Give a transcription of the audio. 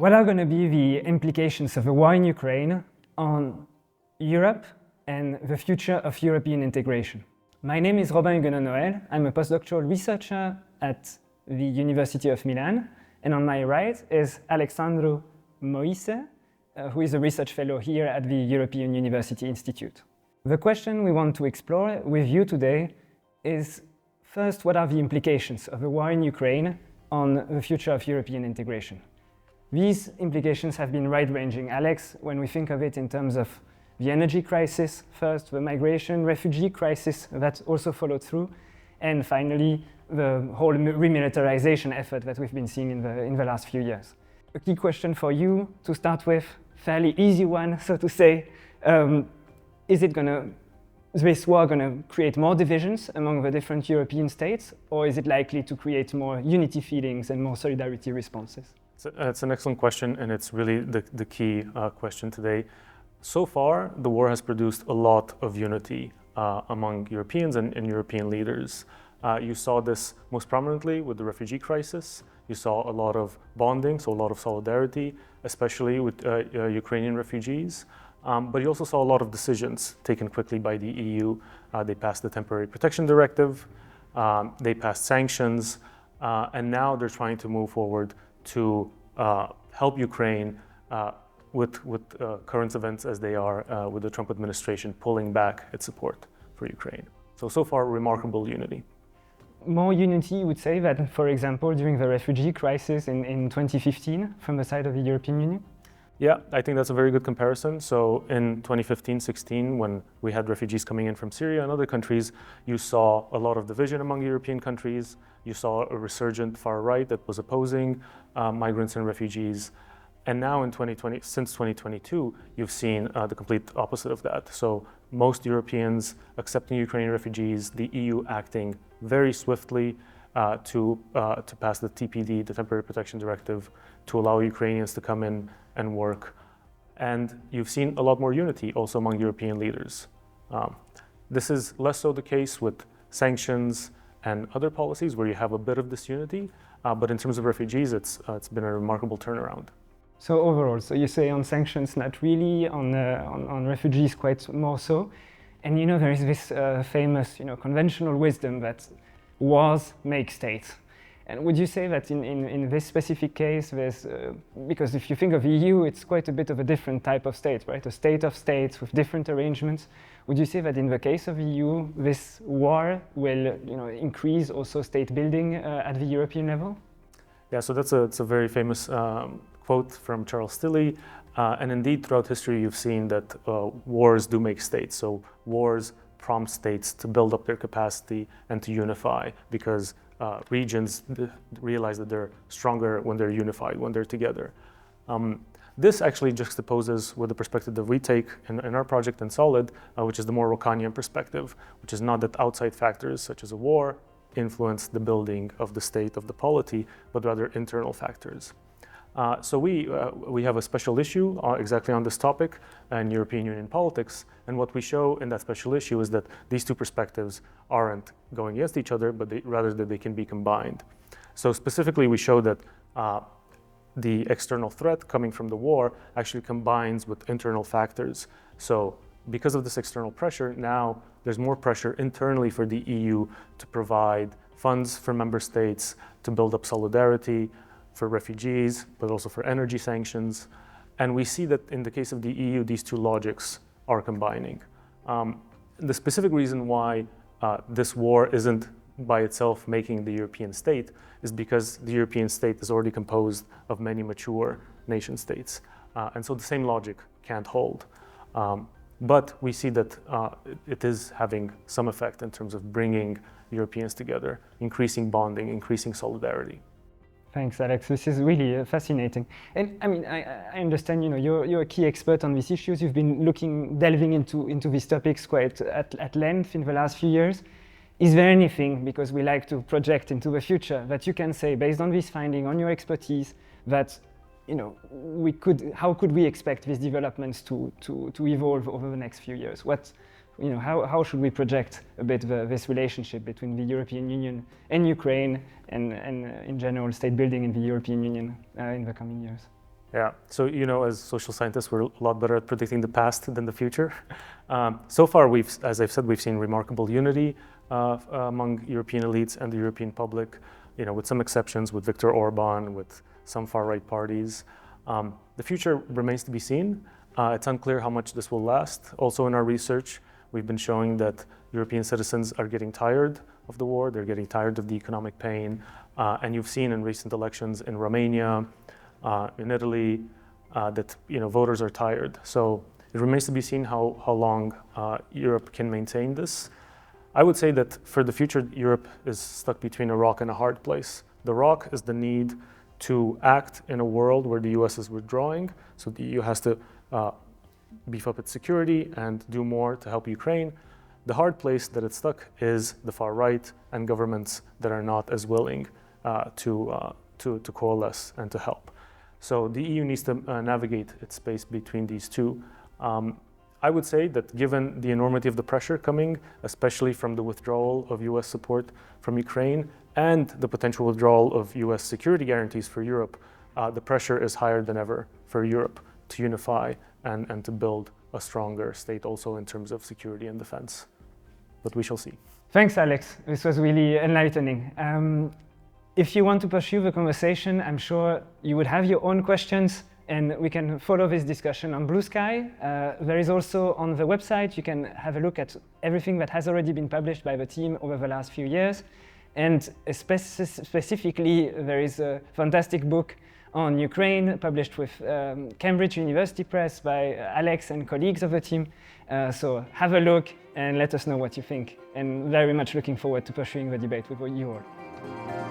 What are going to be the implications of the war in Ukraine on Europe and the future of European integration? My name is Huguenot-Noël. I'm a postdoctoral researcher at the University of Milan. And on my right is Alexandru Moise, who is a research fellow here at the European University Institute. The question we want to explore with you today is, first, what are the implications of the war in Ukraine on the future of European integration? These implications have been wide-ranging. Alex, when we think of it in terms of the energy crisis, first the migration, refugee crisis that also followed through, and finally the whole remilitarization effort that we've been seeing in the last few years. A key question for you to start with, fairly easy one, so to say, is this war going to create more divisions among the different European states, or is it likely to create more unity feelings and more solidarity responses? It's an excellent question, and it's really the key question today. So far, the war has produced a lot of unity among Europeans and European leaders. You saw this most prominently with the refugee crisis. You saw a lot of bonding, so a lot of solidarity, especially with Ukrainian refugees. But you also saw a lot of decisions taken quickly by the EU. They passed the Temporary Protection Directive, they passed sanctions, and now they're trying to move forward to help Ukraine with current events as they are, with the Trump administration pulling back its support for Ukraine. So far, remarkable unity. More unity, you would say, that, for example, during the refugee crisis in 2015 from the side of the European Union? Yeah, I think that's a very good comparison. So in 2015-16, when we had refugees coming in from Syria and other countries, you saw a lot of division among European countries. You saw a resurgent far right that was opposing migrants and refugees. And now since 2022, you've seen the complete opposite of that. So most Europeans accepting Ukrainian refugees, the EU acting very swiftly to pass the TPD, the Temporary Protection Directive, to allow Ukrainians to come in and work. And you've seen a lot more unity also among European leaders. This is less so the case with sanctions and other policies where you have a bit of disunity, but in terms of refugees, it's been a remarkable turnaround. So overall, so you say on sanctions, not really, on refugees, quite more so. And there is this famous, conventional wisdom that wars make states. And would you say that in this specific case, there's, because if you think of EU, it's quite a bit of a different type of state, right? A state of states with different arrangements. Would you say that in the case of EU, this war will increase also state building at the European level? Yeah, so it's a very famous quote from Charles Tilly. And indeed, throughout history, you've seen that wars do make states. So wars prompt states to build up their capacity and to unify, because regions realize that they're stronger when they're unified, when they're together. This actually juxtaposes with the perspective that we take in our project in Solid, which is the more Rokanian perspective, which is not that outside factors such as a war influence the building of the state, of the polity, but rather internal factors. So we have a special issue exactly on this topic in European Union politics, and what we show in that special issue is that these two perspectives aren't going against each other, but rather that they can be combined. So specifically, we show that the external threat coming from the war actually combines with internal factors. So because of this external pressure, now there's more pressure internally for the EU to provide funds for member states, to build up solidarity for refugees, but also for energy sanctions. And we see that in the case of the EU, these two logics are combining. The specific reason why this war isn't by itself making the European state is because the European state is already composed of many mature nation states. And so the same logic can't hold. But we see that it is having some effect in terms of bringing Europeans together, increasing bonding, increasing solidarity. Thanks, Alex. This is really fascinating. And I mean, I understand, you're a key expert on these issues. You've been delving into these topics quite at length in the last few years. Is there anything, because we like to project into the future, that you can say, based on this finding, on your expertise, that how could we expect these developments to evolve over the next few years? How should we project a bit this relationship between the European Union and Ukraine, and in general state building in the European Union in the coming years? Yeah, so as social scientists, we're a lot better at predicting the past than the future. So far, as I've said, we've seen remarkable unity among European elites and the European public, with some exceptions, with Viktor Orban, with some far-right parties. The future remains to be seen. It's unclear how much this will last. Also in our research, we've been showing that European citizens are getting tired of the war, they're getting tired of the economic pain, and you've seen in recent elections in Romania, in Italy, that voters are tired. So it remains to be seen how long Europe can maintain this. I would say that for the future, Europe is stuck between a rock and a hard place. The rock is the need to act in a world where the US is withdrawing, so the EU has to beef up its security and do more to help Ukraine. The hard place that it's stuck is the far right and governments that are not as willing to coalesce and to help. So the EU needs to navigate its space between these two. I would say that given the enormity of the pressure coming, especially from the withdrawal of US support from Ukraine and the potential withdrawal of US security guarantees for Europe, the pressure is higher than ever for Europe to unify and to build a stronger state also in terms of security and defense. But we shall see. Thanks, Alex. This was really enlightening. If you want to pursue the conversation, I'm sure you would have your own questions, and we can follow this discussion on Blue Sky. There is also on the website, you can have a look at everything that has already been published by the team over the last few years. And specifically, there is a fantastic book on Ukraine published with Cambridge University Press by Alex and colleagues of the team. So have a look and let us know what you think. And very much looking forward to pursuing the debate with you all.